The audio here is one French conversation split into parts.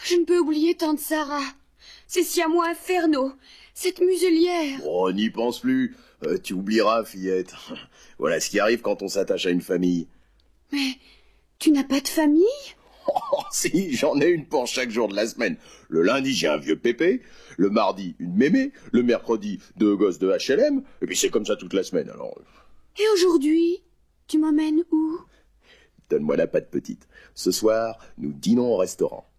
Je ne peux oublier tante Sarah. Ces siamois infernaux. Cette muselière. Oh, n'y pense plus. Tu oublieras, fillette. Voilà ce qui arrive quand on s'attache à une famille. Mais tu n'as pas de famille? Oh, si, j'en ai une pour chaque jour de la semaine. Le lundi, j'ai un vieux pépé. Le mardi, une mémé. Le mercredi, 2 gosses de HLM. Et puis c'est comme ça toute la semaine, alors... Et aujourd'hui, tu m'emmènes où? Donne-moi la patte petite. Ce soir, nous dînons au restaurant.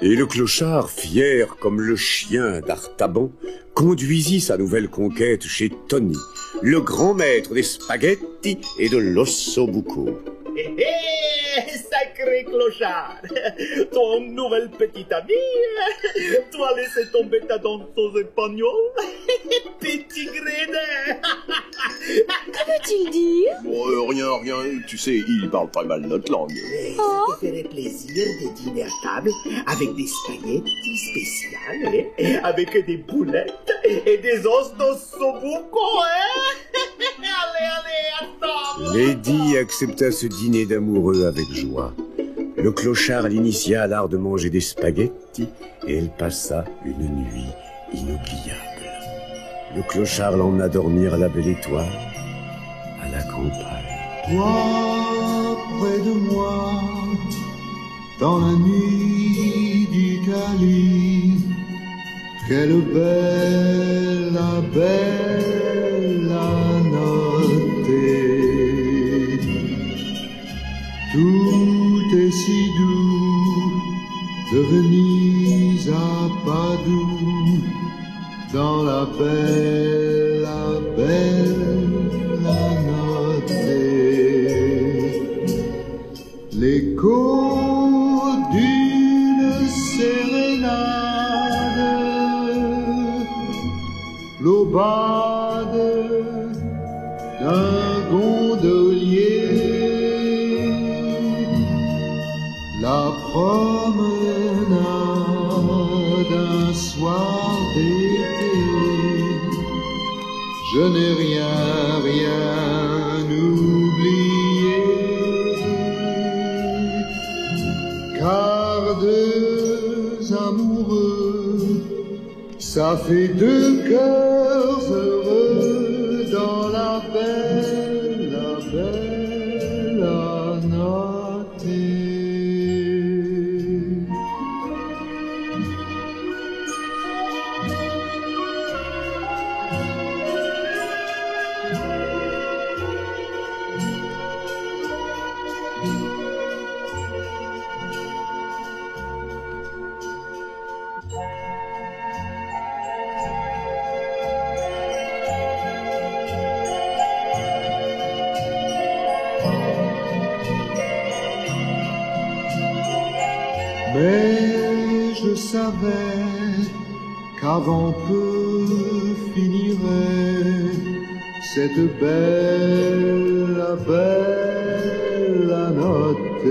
Et le clochard, fier comme le chien d'Artaban, conduisit sa nouvelle conquête chez Tony, le grand maître des spaghettis et de l'ossobuco. Hé hé, sacré clochard, ton nouvel petit ami, tu as laissé tomber ta danseuse espagnole, petit gredin. Que veut-il dire? Bon, rien, tu sais, il parle très mal notre langue. Ça te ferait plaisir de dîner à table avec des spaghettis spéciales, avec des boulettes et des os d'ossobuco, hein? Allez, à table. Lady accepta ce dîner d'amoureux avec joie. Le clochard l'initia à l'art de manger des spaghettis et elle passa une nuit inoubliable. Le clochard l'emmena dormir à la belle étoile, à la campagne. Toi, près de moi, dans la nuit d'Italie, quelle belle notte. Tout est si doux, de Venise à Padoue, dans la belle notte. L'écho d'une sérénade, l'aubade d'un gondolier, la promenade un soir d'été. Je n'ai rien oublié, car deux amoureux, ça fait 2 cœurs heureux dans la belle notte. Mais je savais qu'avant peu finirait cette belle notte.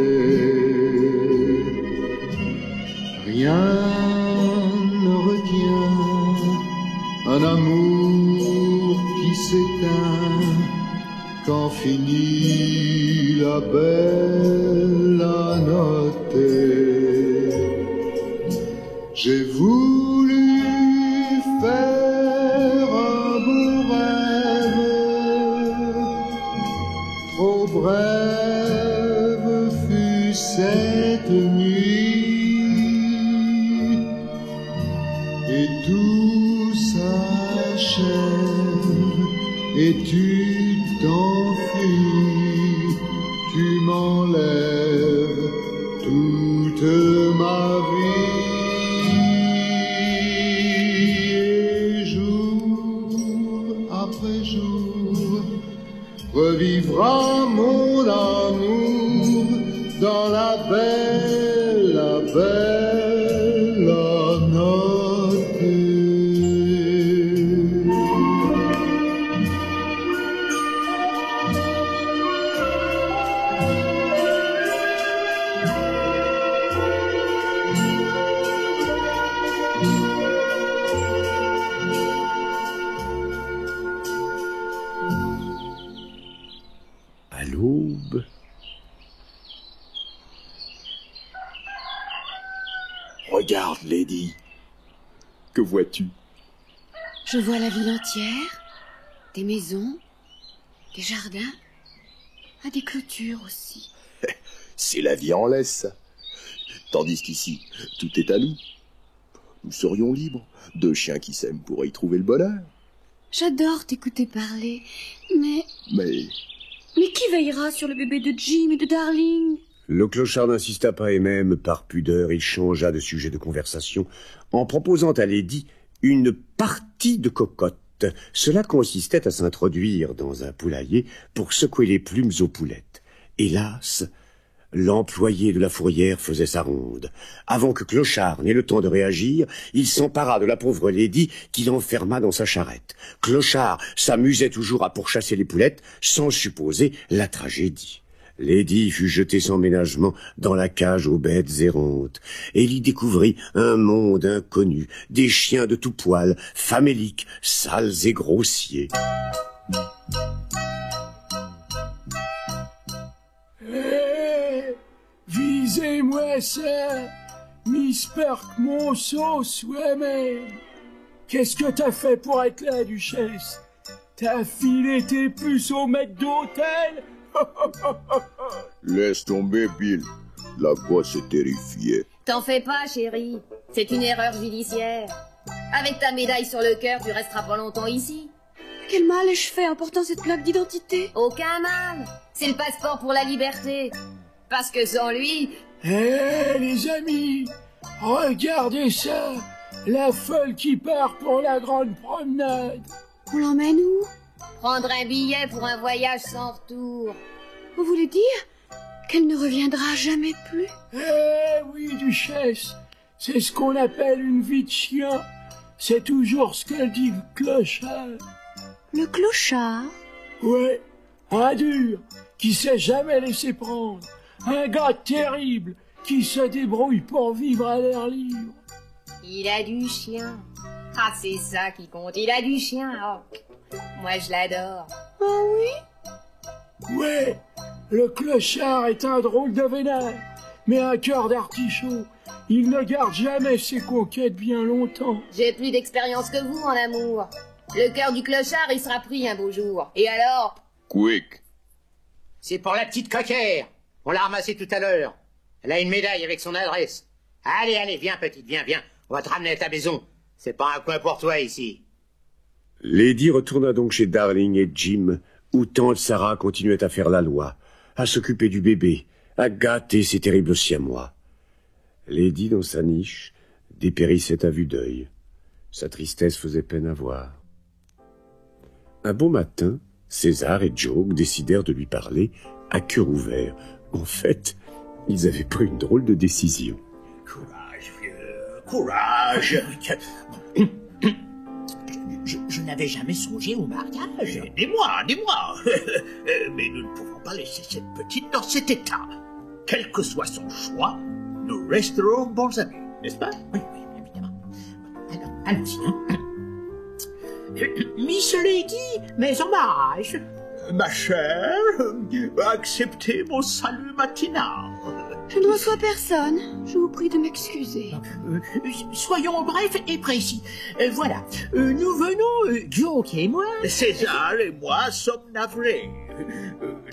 Rien ne retient un amour qui s'éteint quand finit la belle notte. J'ai voulu faire un beau rêve, trop brève fut cette nuit, et tout s'achève, et tu t'enfuis, tu m'enlèves toute ma vie. Revivra mon amour dans la belle notte. Regarde, Lady. Que vois-tu? Je vois la ville entière, des maisons, des jardins, des clôtures aussi. C'est la vie en laisse. Tandis qu'ici, tout est à nous. Nous serions libres. Deux chiens qui s'aiment pourraient y trouver le bonheur. J'adore t'écouter parler, mais qui veillera sur le bébé de Jim et de Darling? Le clochard n'insista pas et même, par pudeur, il changea de sujet de conversation en proposant à Lady une partie de cocotte. Cela consistait à s'introduire dans un poulailler pour secouer les plumes aux poulettes. Hélas, l'employé de la fourrière faisait sa ronde. Avant que Clochard n'ait le temps de réagir, il s'empara de la pauvre Lady qui l'enferma dans sa charrette. Clochard s'amusait toujours à pourchasser les poulettes sans supposer la tragédie. Lady fut jetée sans ménagement dans la cage aux bêtes errantes, et il y découvrit un monde inconnu, des chiens de tout poil, faméliques, sales et grossiers. Visez-moi ça, Miss Perk Monceau soi-même. Qu'est-ce que t'as fait pour être là, duchesse? T'as filé tes puces au maître d'hôtel? Laisse tomber, Bill. La gosse est terrifiée. T'en fais pas, chérie. C'est une erreur judiciaire. Avec ta médaille sur le cœur, tu resteras pas longtemps ici. Quel mal ai-je fait en portant cette plaque d'identité? Aucun mal. C'est le passeport pour la liberté. Parce que sans lui... Les amis, regardez ça. La folle qui part pour la grande promenade. On l'emmène où? Prendre un billet pour un voyage sans retour. Vous voulez dire qu'elle ne reviendra jamais plus? Oui, duchesse. C'est ce qu'on appelle une vie de chien. C'est toujours ce qu'elle dit le clochard. Le clochard? Ouais, un dur, qui s'est jamais laissé prendre. Un gars terrible, qui se débrouille pour vivre à l'air libre. Il a du chien. Ah, c'est ça qui compte. Il a du chien, Hawk. Moi, je l'adore. Ah oui? Ouais, le clochard est un drôle de vénère, mais un cœur d'artichaut. Il ne garde jamais ses conquêtes bien longtemps. J'ai plus d'expérience que vous en amour. Le cœur du clochard, il sera pris un beau jour. Et alors? Quick. C'est pour la petite coquère. On l'a ramassée tout à l'heure. Elle a une médaille avec son adresse. Allez, allez, viens, petite, viens, viens. On va te ramener à ta maison. C'est pas un coin pour toi, ici. Lady retourna donc chez Darling et Jim, où tante Sarah continuait à faire la loi, à s'occuper du bébé, à gâter ses terribles siamois. Lady, dans sa niche, dépérissait à vue d'œil. Sa tristesse faisait peine à voir. Un beau matin, César et Joe décidèrent de lui parler à cœur ouvert. En fait, ils avaient pris une drôle de décision. Courage, vieux, courage. Je n'avais jamais songé au mariage. Aidez-moi. Mais nous ne pouvons pas laisser cette petite dans cet état. Quel que soit son choix, nous resterons bons amis, n'est-ce pas? Oui, évidemment. Alors, allons-y. Miss Lady, mais en mariage. Ma chère, acceptez mon salut matinal. Je ne reçois personne. Je vous prie de m'excuser. Soyons brefs et précis. Voilà, nous venons, Joe et moi... César et moi sommes navrés.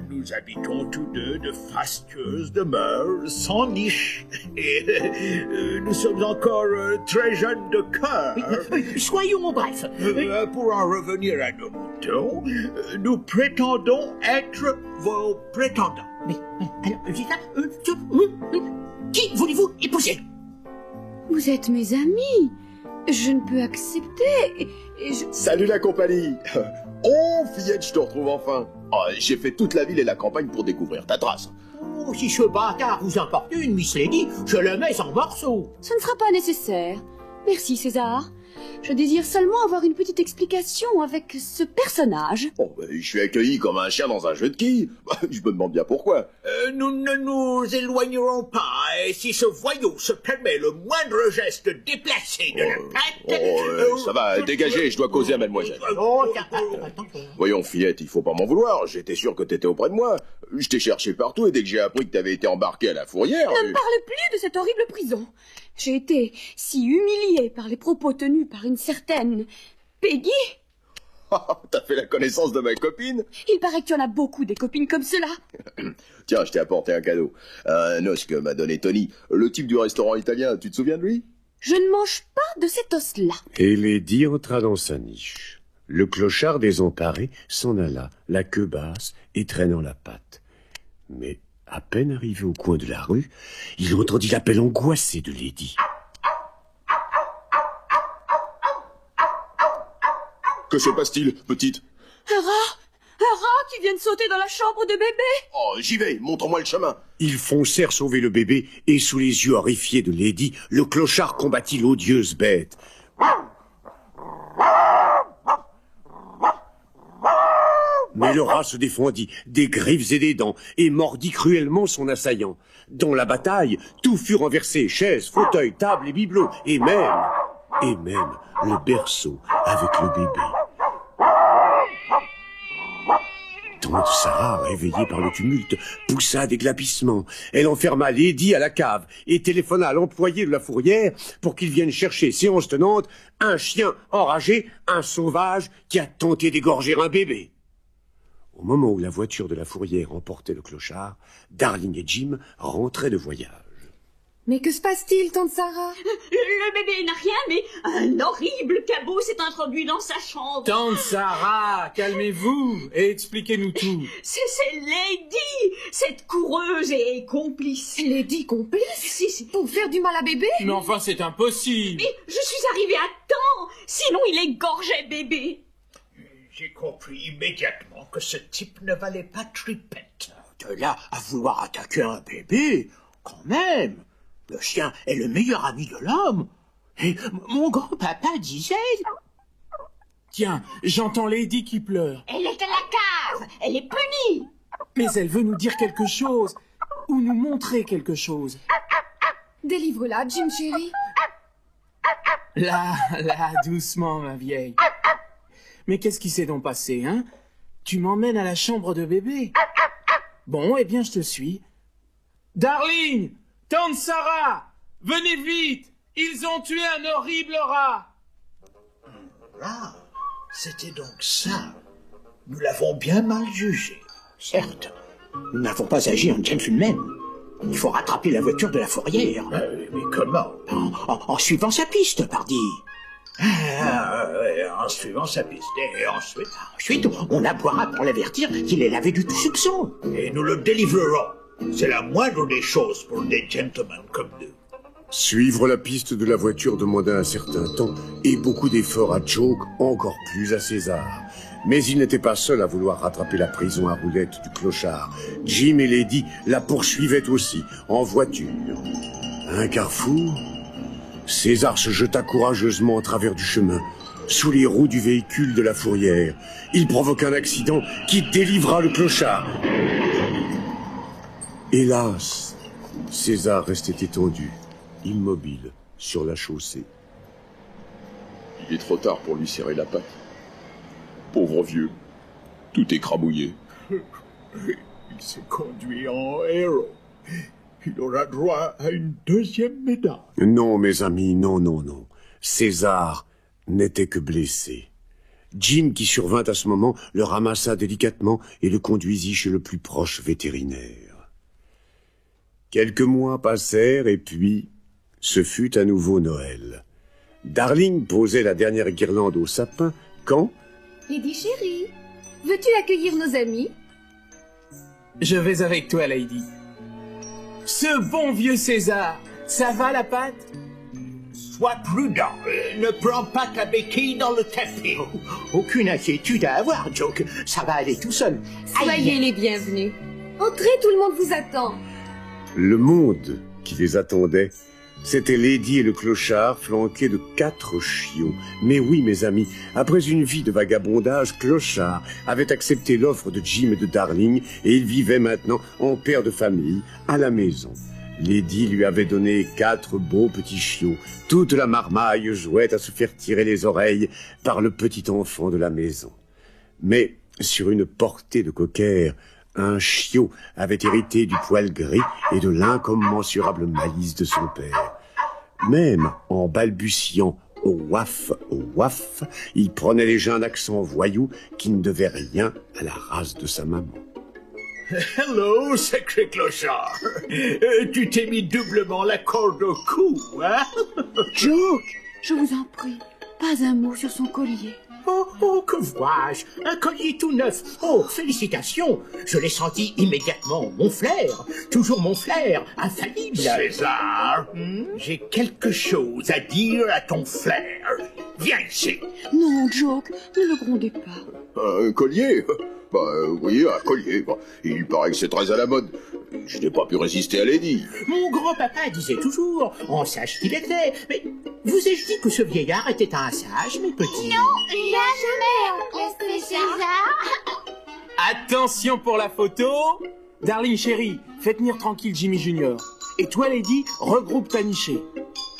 Nous habitons tous deux de fastueuses demeures sans niche. Et nous sommes encore très jeunes de cœur. Soyons brefs. Pour en revenir à nos moutons, nous prétendons être vos prétendants. Mais, alors, qui voulez-vous épouser? Vous êtes mes amis. Je ne peux accepter. Salut la compagnie. Oh, fillette, je te retrouve enfin. Oh, j'ai fait toute la ville et la campagne pour découvrir ta trace. Oh, si ce bâtard vous importune, Miss Lady, je le mets en morceaux. Ce ne sera pas nécessaire. Merci, César. Je désire seulement avoir une petite explication avec ce personnage. Oh, je suis accueilli comme un chien dans un jeu de quilles. Je me demande bien pourquoi. Nous ne nous éloignerons pas et si ce voyou se permet le moindre geste déplacé de la patte... ça va, dégagez, je dois causer à mademoiselle. Attends. Voyons, fillette, il faut pas m'en vouloir, j'étais sûr que t'étais auprès de moi. Je t'ai cherché partout et dès que j'ai appris que t'avais été embarqué à la fourrière... Ne me parle plus de cette horrible prison. J'ai été si humiliée par les propos tenus par une certaine Peggy. T'as fait la connaissance de ma copine? Il paraît que tu en as beaucoup des copines comme cela. Tiens, je t'ai apporté un cadeau. Un os que m'a donné Tony, le type du restaurant italien, tu te souviens de lui? Je ne mange pas de cet os-là. Et Lady entra dans sa niche. Le clochard désemparé s'en alla, la queue basse et traînant la patte. Mais à peine arrivé au coin de la rue, il entendit l'appel angoissé de Lady. Que se passe-t-il, petite? Un rat qui vient de sauter dans la chambre de bébé. Oh, j'y vais, montre-moi le chemin. Ils foncèrent sauver le bébé, et sous les yeux horrifiés de Lady, le clochard combattit l'odieuse bête. Mais le rat se défendit, des griffes et des dents, et mordit cruellement son assaillant. Dans la bataille, tout fut renversé, chaises, fauteuils, tables et bibelots, et même le berceau avec le bébé. Tante Sarah, réveillée par le tumulte, poussa des glapissements. Elle enferma Lady à la cave et téléphona à l'employé de la fourrière pour qu'il vienne chercher, séance tenante, un chien enragé, un sauvage qui a tenté d'égorger un bébé. Au moment où la voiture de la fourrière emportait le clochard, Darling et Jim rentraient de voyage. Mais que se passe-t-il, tante Sarah? Le bébé n'a rien, mais un horrible cabot s'est introduit dans sa chambre. Tante Sarah, calmez-vous et expliquez-nous tout. C'est Lady, cette coureuse et complice. Lady complice? Si. Pour faire du mal à bébé? Mais enfin, c'est impossible. Mais je suis arrivée à temps, sinon il égorgeait bébé. J'ai compris immédiatement que ce type ne valait pas tripette. De là à vouloir attaquer un bébé, quand même. Le chien est le meilleur ami de l'homme. Et mon grand-papa disait... Tiens, j'entends Lady qui pleure. Elle est à la cave, elle est punie. Mais elle veut nous dire quelque chose, ou nous montrer quelque chose. Délivre-la, Jim chéri. Là, doucement, ma vieille. Mais qu'est-ce qui s'est donc passé, hein? Tu m'emmènes à la chambre de bébé? Bon, eh bien, je te suis. Darling! Tante Sarah! Venez vite! Ils ont tué un horrible rat! Là, c'était donc ça. Nous l'avons bien mal jugé. Certes, nous n'avons pas agi en gentleman. Il faut rattraper la voiture de la fourrière. Mais comment? En suivant sa piste, pardi. En suivant sa piste. Et ensuite? Ensuite, on aboiera pour l'avertir qu'il est lavé de tout soupçon. Et nous le délivrerons. C'est la moindre des choses pour des gentlemen comme nous. Suivre la piste de la voiture demanda un certain temps et beaucoup d'efforts à Joke, encore plus à César. Mais il n'était pas seul à vouloir rattraper la prison à roulettes du clochard. Jim et Lady la poursuivaient aussi, en voiture. À un carrefour, César se jeta courageusement en travers du chemin, sous les roues du véhicule de la fourrière. Il provoqua un accident qui délivra le clochard. Hélas, César restait étendu, immobile, sur la chaussée. Il est trop tard pour lui serrer la patte. Pauvre vieux, tout écrabouillé. Il s'est conduit en héros. Il aura droit à une deuxième médaille. Non, mes amis, non. César n'était que blessé. Jim, qui survint à ce moment, le ramassa délicatement et le conduisit chez le plus proche vétérinaire. Quelques mois passèrent et puis, ce fut à nouveau Noël. Darling posait la dernière guirlande au sapin quand... Lady chérie, veux-tu accueillir nos amis? Je vais avec toi, Lady. Ce bon vieux César, ça va la patte? Sois prudent, ne prends pas ta béquille dans le tapis. Aucune inquiétude à avoir, Joke. Ça va aller tout seul. Soyez les bienvenus. Entrez, tout le monde vous attend. Le monde qui les attendait, c'était Lady et le clochard flanqués de 4 chiots. Mais oui, mes amis, après une vie de vagabondage, Clochard avait accepté l'offre de Jim et de Darling et ils vivaient maintenant en père de famille à la maison. Lady lui avait donné 4 beaux petits chiots. Toute la marmaille jouait à se faire tirer les oreilles par le petit enfant de la maison. Mais, sur une portée de cocker, un chiot avait hérité du poil gris et de l'incommensurable malice de son père. Même en balbutiant au waf, il prenait déjà un accent voyou qui ne devait rien à la race de sa maman. Hello, sacré clochard. Tu t'es mis doublement la corde au cou, hein? Joke, je vous en prie, pas un mot sur son collier. Oh, que vois-je? Un collier tout neuf. Oh, félicitations. Je l'ai senti immédiatement. Mon flair. Toujours mon flair. Infaillible. César, j'ai quelque chose à dire à ton flair. Viens ici. Non, Joke, ne le grondez pas. Un collier? Oui, un collier. Il paraît que c'est très à la mode. Je n'ai pas pu résister à Lady. Mon grand-papa disait toujours, en sage qu'il était. Mais vous ai-je dit que ce vieillard était un sage, mes petits? Non, jamais, César. Attention pour la photo. Darling chérie, fais tenir tranquille Jimmy Junior. Et toi, Lady, regroupe ta nichée.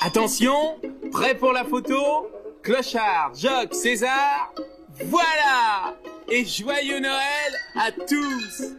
Attention, prêt pour la photo? Clochard, Jock, César, voilà! Et joyeux Noël à tous!